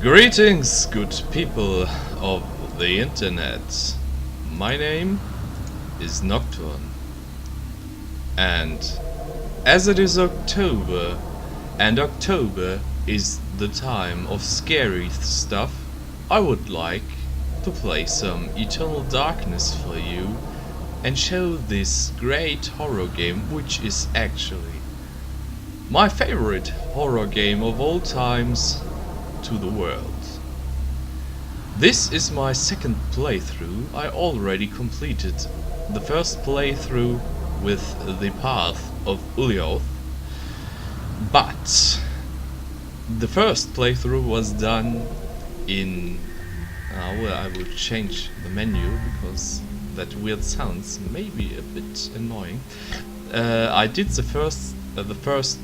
Greetings, good people of the internet. My name is Nocturne, and as it is October, and October is the time of scary stuff, I would like to play some Eternal Darkness for you and show this great horror game, which is actually my favorite horror game of all times, to the world. This is my second playthrough. I already completed the first playthrough with the path of Xel'lotath, but the first playthrough was done in well, I will change the menu because that weird sounds may be a bit annoying. I did the first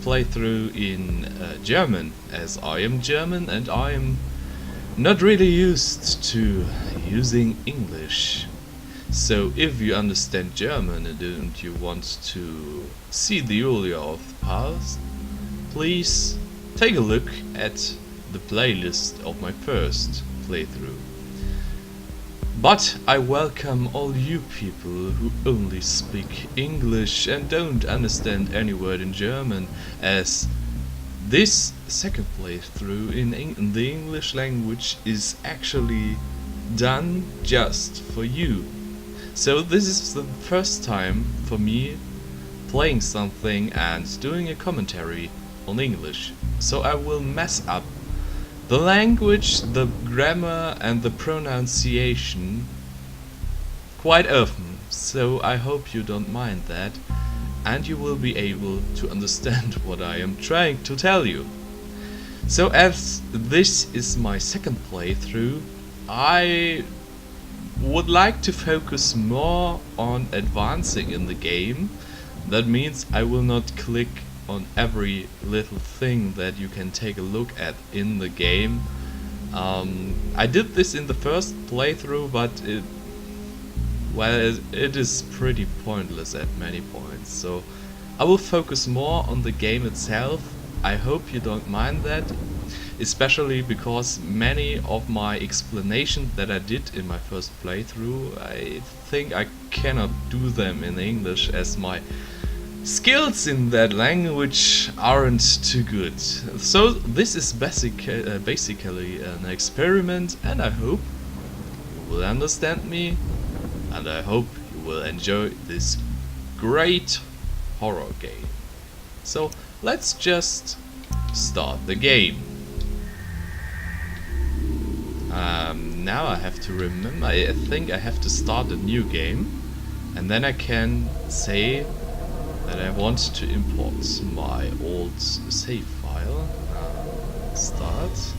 playthrough in German, as I am German and I am not really used to using English. So if you understand German and you want to see the Xel'lotath path, please take a look at the playlist of my first playthrough. But I welcome all you people who only speak English and don't understand any word in German, as this second playthrough in the English language is actually done just for you. So this is the first time for me playing something and doing a commentary on English. So I will mess up the language, the grammar and the pronunciation quite often, so I hope you don't mind that and you will be able to understand what I am trying to tell you. So as this is my second playthrough, I would like to focus more on advancing in the game. That means I will not click on every little thing that you can take a look at in the game. I did this in the first playthrough, but it is pretty pointless at many points, so I will focus more on the game itself. I hope you don't mind that, especially because many of my explanations that I did in my first playthrough, I think I cannot do them in English as my skills in that language aren't too good. So this is basically an experiment, and I hope you will understand me, and I hope you will enjoy this great horror game. So let's just start the game. Now I have to remember, I think I have to start a new game, and then I can say that I want to import my old save file. Start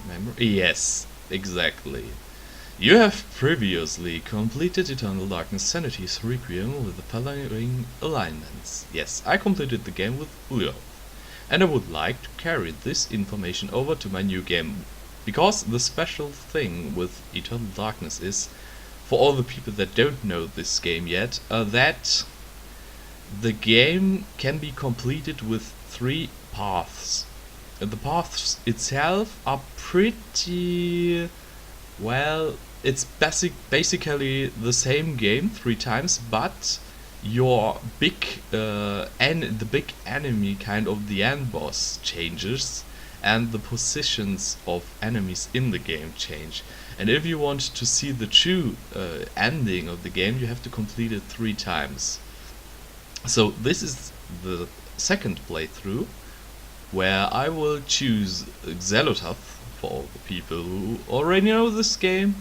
memory. Yes, exactly. You have previously completed Eternal Darkness Sanity's Requiem with the following alignments. Yes, I completed the game with Xel'lotath, and I would like to carry this information over to my new game, because the special thing with Eternal Darkness is, for all the people that don't know this game yet, that the game can be completed with 3 paths. The paths itself are pretty, well, it's basically the same game 3 times, but your the big enemy, kind of the end boss, changes, and the positions of enemies in the game change. And if you want to see the true ending of the game, you have to complete it 3 times. So this is the second playthrough, where I will choose Xel'lotath for all the people who already know this game,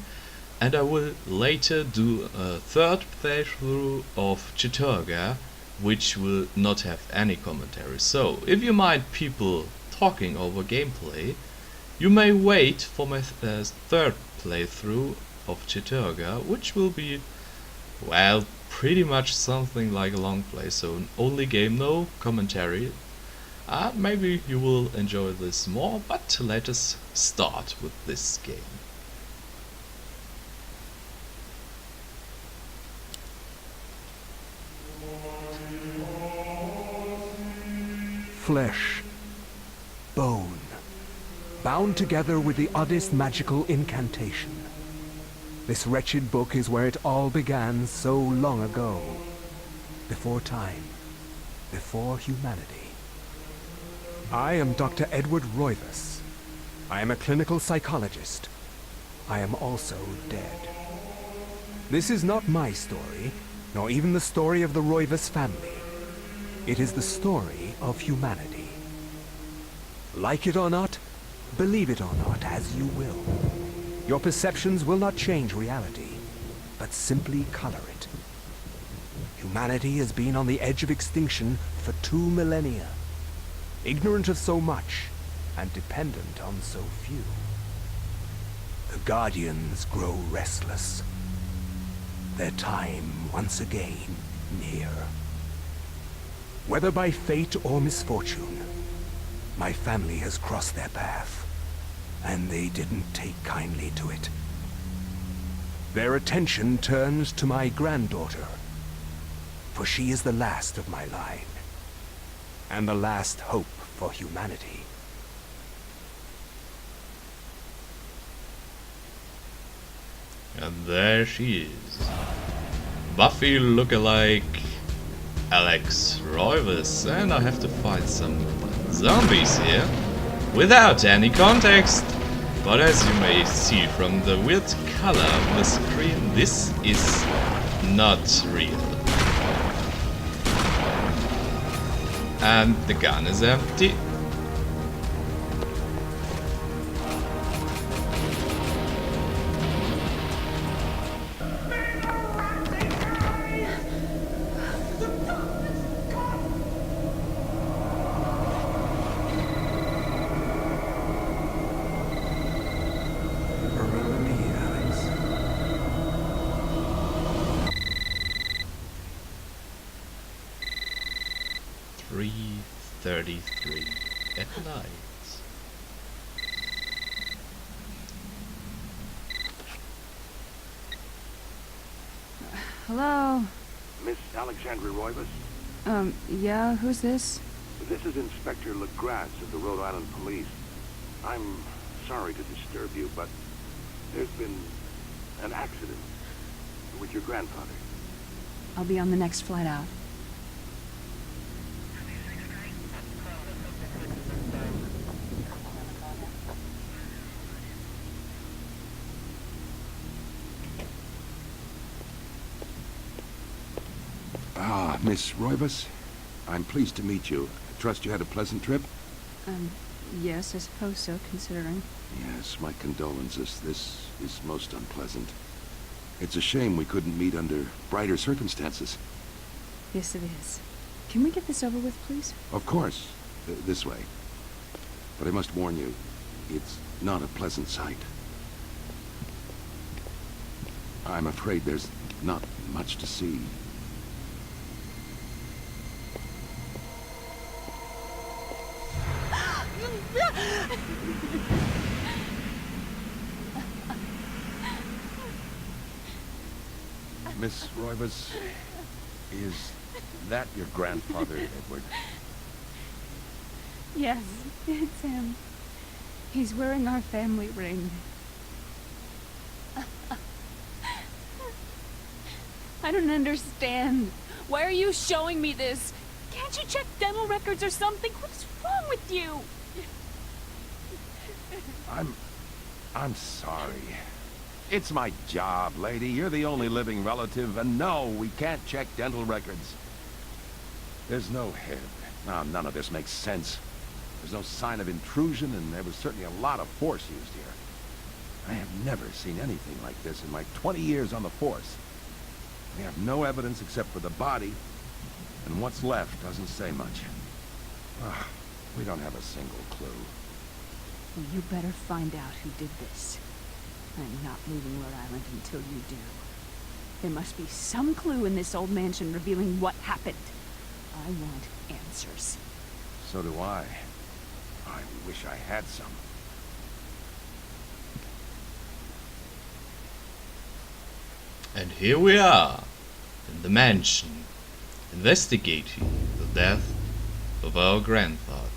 and I will later do a third playthrough of Chiturga, which will not have any commentary. So if you mind people talking over gameplay, you may wait for my third playthrough of Chiturga, which will be, well, pretty much something like a long play, so an only game, no commentary. Maybe you will enjoy this more, but let us start with this game. Flesh, bone, bound together with the oddest magical incantation. This wretched book is where it all began so long ago. Before time. Before humanity. I am Dr. Edward Roivas. I am a clinical psychologist. I am also dead. This is not my story, nor even the story of the Roivas family. It is the story of humanity. Like it or not, believe it or not, as you will. Your perceptions will not change reality, but simply color it. Humanity has been on the edge of extinction for 2 millennia, ignorant of so much and dependent on so few. The Guardians grow restless. Their time once again near. Whether by fate or misfortune, my family has crossed their path, and they didn't take kindly to it. Their attention turns to my granddaughter, for she is the last of my line, and the last hope for humanity. And there she is. Buffy lookalike Alex Roivas, and I have to fight some zombies here without any context. But as you may see from the weird color of the screen, this is not real. And the gun is empty. Remember me, Alex. 3:33 at night. Hello? Miss Alexandra Roivas? Yeah, who's this? This is Inspector LeGrasse of the Rhode Island Police. I'm sorry to disturb you, but there's been an accident with your grandfather. I'll be on the next flight out. Ah, Miss Roivas, I'm pleased to meet you. I trust you had a pleasant trip? Yes, I suppose so, considering. Yes, my condolences. This is most unpleasant. It's a shame we couldn't meet under brighter circumstances. Yes, it is. Can we get this over with, please? Of course, this way. But I must warn you, it's not a pleasant sight. I'm afraid there's not much to see. Miss Roivas, is that your grandfather, Edward? Yes, it's him. He's wearing our family ring. I don't understand. Why are you showing me this? Can't you check dental records or something? What's wrong with you? I'm sorry. It's my job, lady. You're the only living relative, and no, we can't check dental records. There's no head. No, none of this makes sense. There's no sign of intrusion, and there was certainly a lot of force used here. I have never seen anything like this in my 20 years on the force. We have no evidence except for the body, and what's left doesn't say much. We don't have a single clue. Well, you better find out who did this. I'm not leaving Rhode Island until you do. There must be some clue in this old mansion revealing what happened. I want answers. So do I. I wish I had some. And here we are, in the mansion, investigating the death of our grandfather.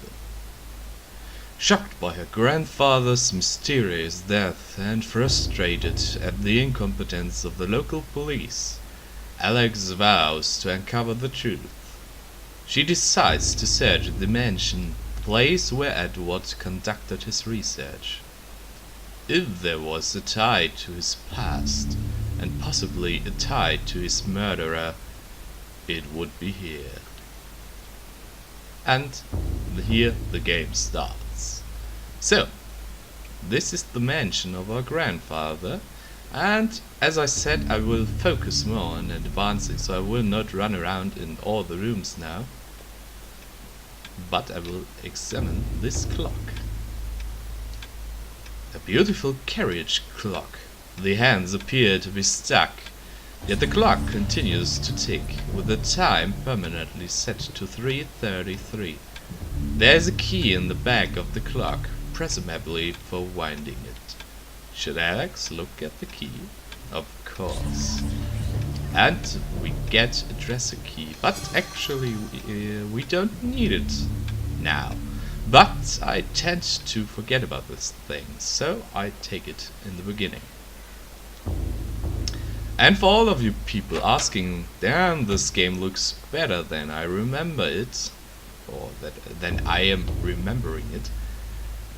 Shocked by her grandfather's mysterious death and frustrated at the incompetence of the local police, Alex vows to uncover the truth. She decides to search the mansion, the place where Edward conducted his research. If there was a tie to his past, and possibly a tie to his murderer, it would be here. And here the game starts. So, this is the mansion of our grandfather, and as I said, I will focus more on advancing, so I will not run around in all the rooms now, but I will examine this clock. A beautiful carriage clock. The hands appear to be stuck, yet the clock continues to tick, with the time permanently set to 3:33. There is a key in the back of the clock, presumably for winding it. Should Alex look at the key? Of course. And we get a dresser key, but actually we don't need it now. But I tend to forget about this thing, so I take it in the beginning. And for all of you people asking, damn, this game looks better than I remember it, or than I am remembering it.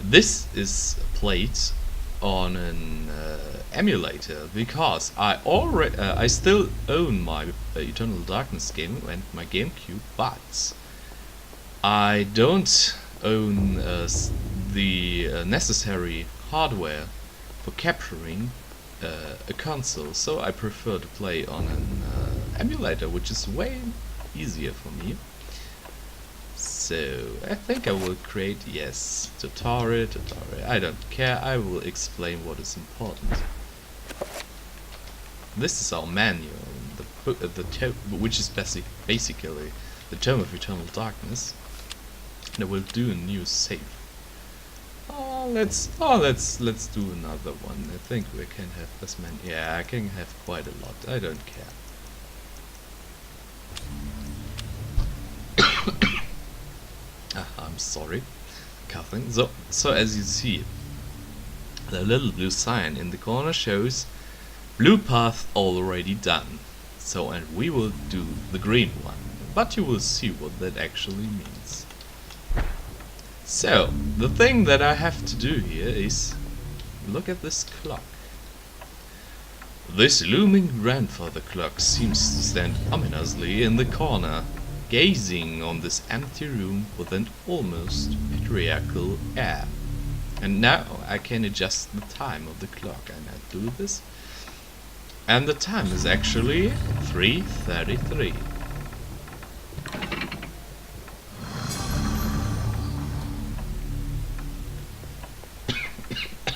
This is played on an emulator, because I still own my Eternal Darkness game and my GameCube, but I don't own the necessary hardware for capturing a console, so I prefer to play on an emulator, which is way easier for me. So I think I will create, yes, tutorial, I don't care, I will explain what is important. This is our manual, which is basically the Tome of Eternal Darkness, and I will do a new save. Let's do another one. I think we can have this many. Yeah, I can have quite a lot. I don't care. I'm sorry, coughing. So as you see, the little blue sign in the corner shows blue path already done. So, and we will do the green one, but you will see what that actually means. So, the thing that I have to do here is look at this clock. This looming grandfather clock seems to stand ominously in the corner, gazing on this empty room with an almost patriarchal air. And now I can adjust the time of the clock, and I do this. And the time is actually 3:33.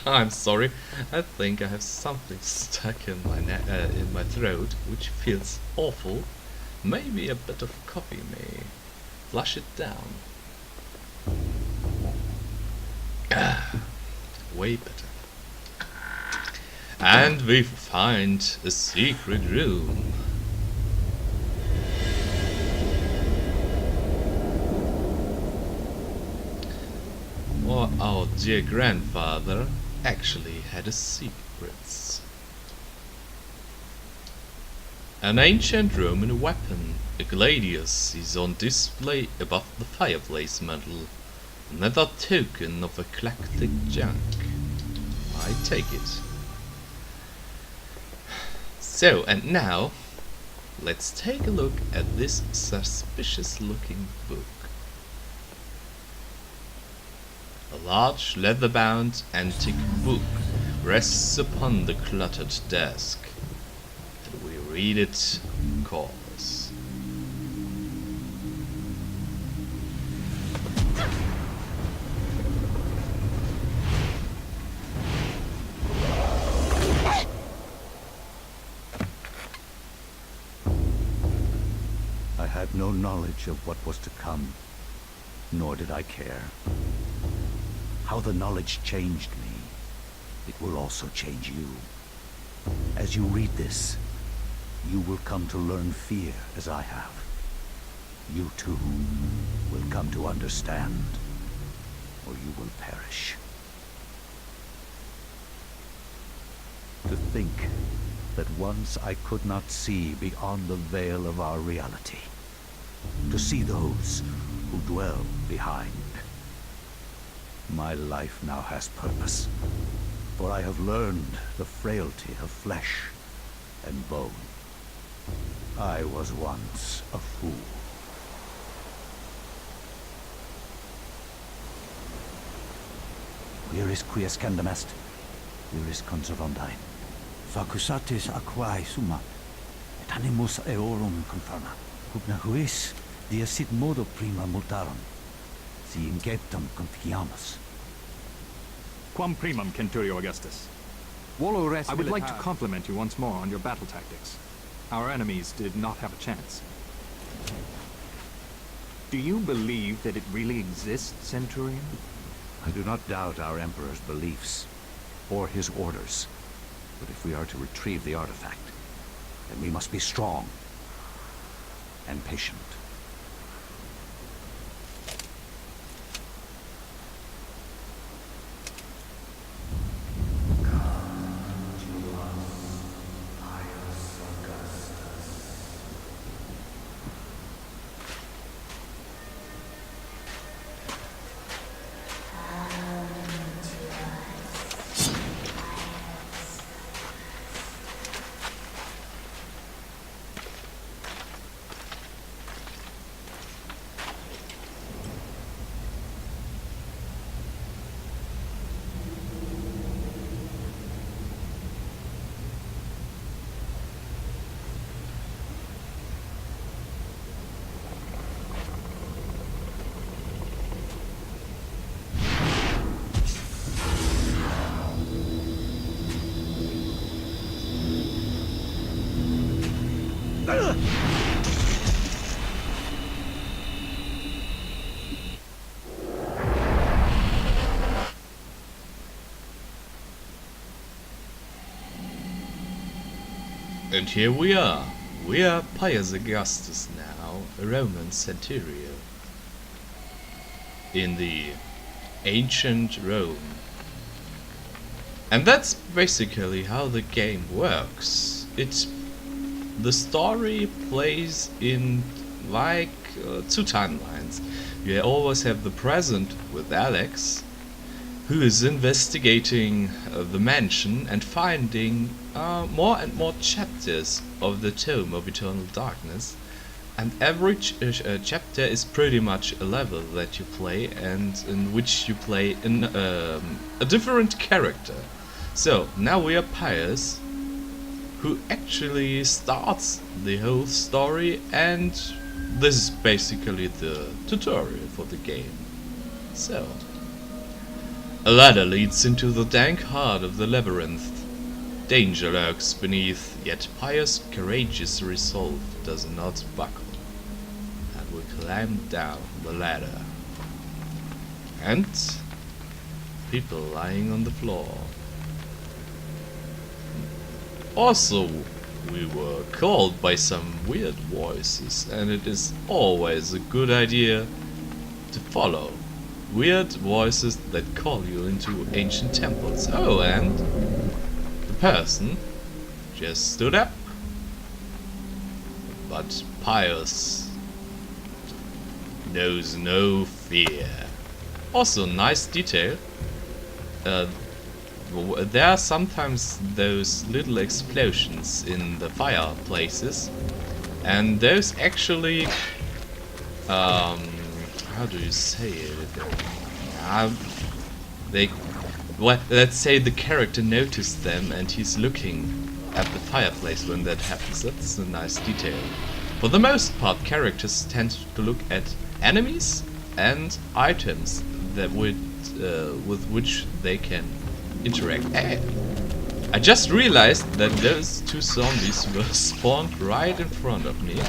I'm sorry, I think I have something stuck in my throat, which feels awful. Maybe a bit of coffee may flush it down. Way better. And we find a secret room. Or our dear grandfather actually had a secret. An ancient Roman weapon, a gladius, is on display above the fireplace mantel. Another token of eclectic junk. I take it. So, and now, let's take a look at this suspicious looking book. A large leather-bound antique book rests upon the cluttered desk, and we read it, of course. I had no knowledge of what was to come, nor did I care. How the knowledge changed me, it will also change you. As you read this, you will come to learn fear as I have. You too will come to understand. or you will perish. To think that once I could not see beyond the veil of our reality. To see those who dwell behind. My life now has purpose, for I have learned the frailty of flesh and bone. I was once a fool. Where is quies candamest? Where is conservandine? Facusatis aquae summat, et animus eorum confirma. Cupna huis, dia sit modo prima multarum, si inceptum conficiamus. Quam primum, Centurio Augustus. I would like to compliment you once more on your battle tactics. Our enemies did not have a chance. Do you believe that it really exists, Centurion? I do not doubt our Emperor's beliefs, or his orders. But if we are to retrieve the artifact, then we must be strong and patient. And here we are. We are Pius Augustus now, a Roman centurion in the ancient Rome. And that's basically how the game works. The story plays in like two timelines. You always have the present with Alex, who is investigating the mansion and finding more and more chapters of the Tome of Eternal Darkness, and every chapter is pretty much a level that you play, and in which you play a different character. So now we are Pius, who actually starts the whole story, and this is basically the tutorial for the game. So a ladder leads into the dank heart of the labyrinth. Danger lurks beneath, yet Pius' courageous resolve does not buckle, and will climb down the ladder. And people lying on the floor. Also, we were called by some weird voices, and it is always a good idea to follow weird voices that call you into ancient temples. Oh, and the person just stood up. But Pius knows no fear. Also, nice detail. There are sometimes those little explosions in the fireplaces, and those actually how do you say it? Let's say the character noticed them and he's looking at the fireplace when that happens. That's a nice detail. For the most part, characters tend to look at enemies and items that with which they can interact. Hey, I just realized that those two zombies were spawned right in front of me.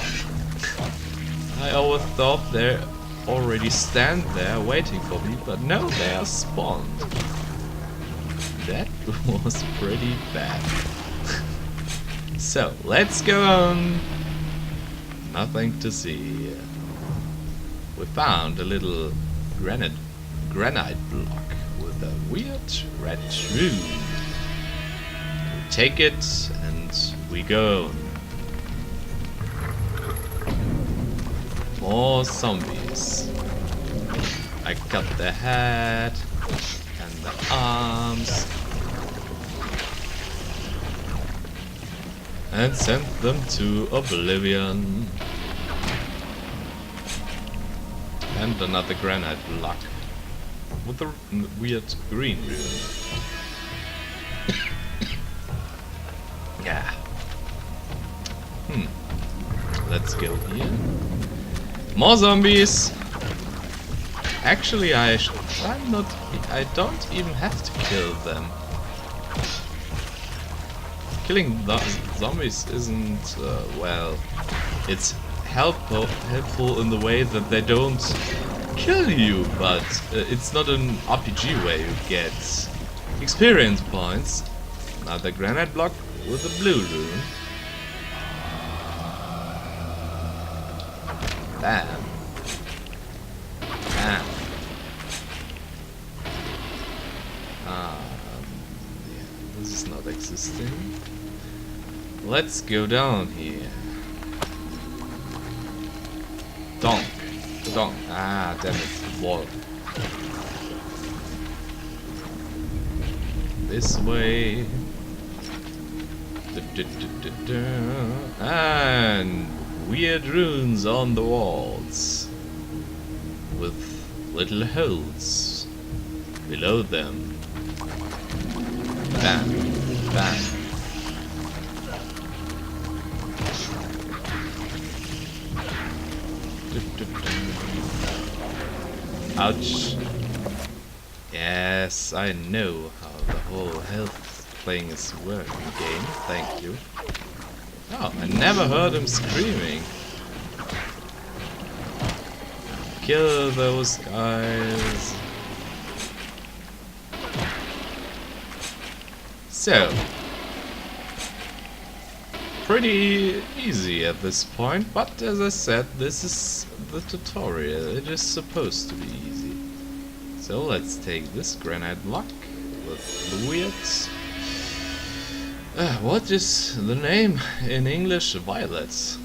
I always thought they already stand there waiting for me, but no, they are spawned. That was pretty bad. So, let's go on. Nothing to see here. We found a little granite block with a weird red rune. We take it and we go. More zombies. I cut the head and the arms and sent them to oblivion. And another granite block with a weird green rune. Yeah. Let's go here. More zombies. Actually, I don't even have to kill them. Killing the zombies isn't well. It's helpful in the way that they don't kill you, but it's not an RPG where you get experience points. Another granite block with a blue rune. Bam. Bam. Yeah, this is not existing. Let's go down here. Donk. Donk. Ah, damn it. Wall. This way. And weird runes on the walls. With little holes below them. Bam. Bam. Ouch. Yes, I know how the whole health thing is working game. Thank you. Oh, I never heard him screaming. Kill those guys. So, pretty easy at this point, but as I said, this is the tutorial. It is supposed to be easy. So let's take this granite block with the weirds. What is the name in English? Violets.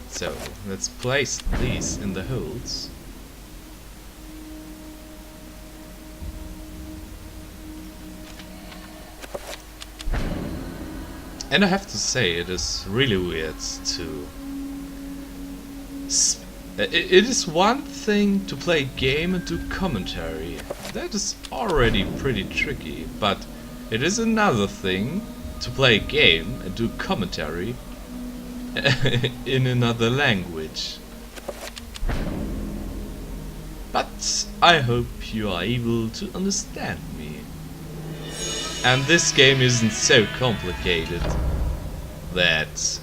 So let's place these in the holes. And I have to say, it is really weird to... It is one thing to play a game and do commentary. That is already pretty tricky. But it is another thing to play a game and do commentary in another language. But I hope you are able to understand me. And this game isn't so complicated that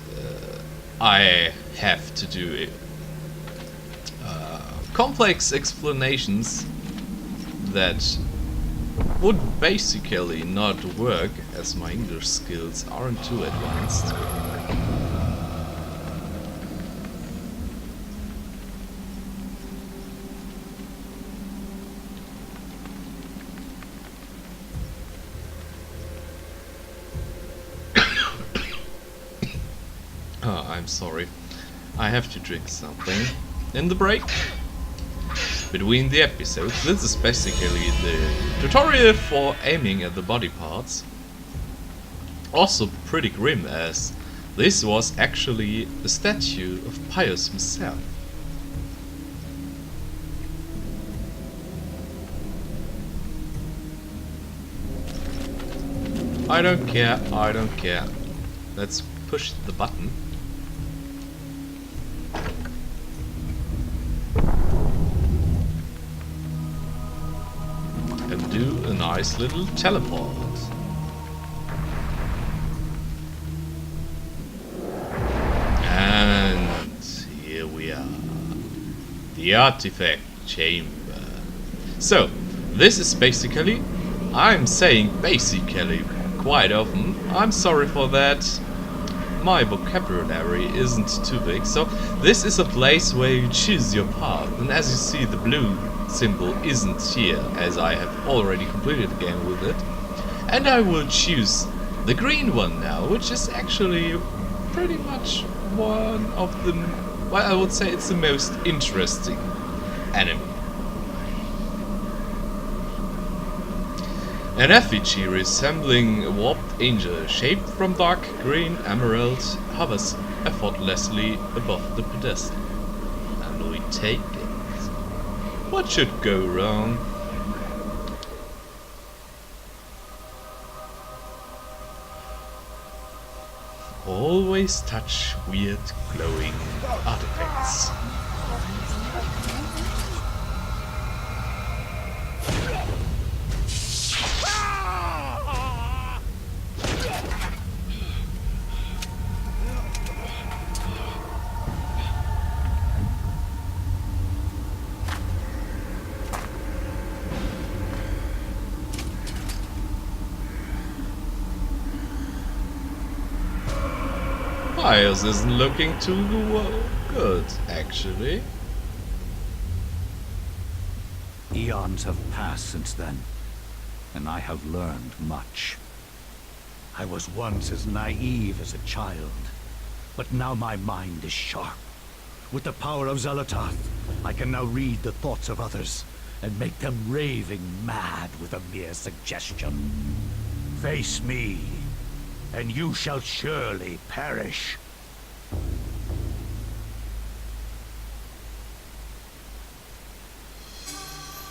I have to do complex explanations that would basically not work, as my English skills aren't too advanced. Oh, I'm sorry. I have to drink something. In the break between the episodes, this is basically the tutorial for aiming at the body parts. Also pretty grim, as this was actually a statue of Pius himself. I don't care, I don't care. Let's push the button. And do a nice little teleport. And here we are. The artifact chamber. So, this is basically, I'm saying basically quite often, I'm sorry for that. my vocabulary isn't too big, so this is a place where you choose your path. And as you see, the blue symbol isn't here, as I have already completed the game with it. And I will choose the green one now, which is actually pretty much one of the, well, I would say it's the most interesting enemy. An effigy resembling a warped angel shaped from dark green emerald hovers effortlessly above the pedestal. And we take it. What should go wrong? Always touch weird glowing artifacts. This isn't looking too good, actually. Eons have passed since then, and I have learned much. I was once as naive as a child, but now my mind is sharp. With the power of Xel'lotath, I can now read the thoughts of others, and make them raving mad with a mere suggestion. Face me, and you shall surely perish.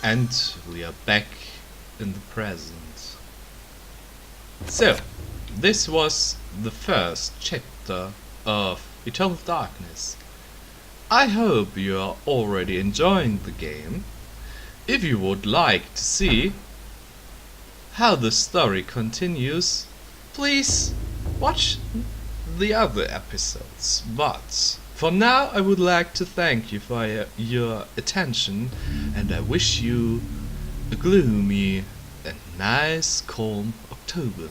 And we are back in the present. So, this was the first chapter of Eternal Darkness. I hope you are already enjoying the game. If you would like to see how the story continues, please watch the other episodes. But for now, I would like to thank you for your attention, and I wish you a gloomy and nice, calm October.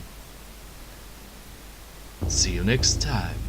See you next time.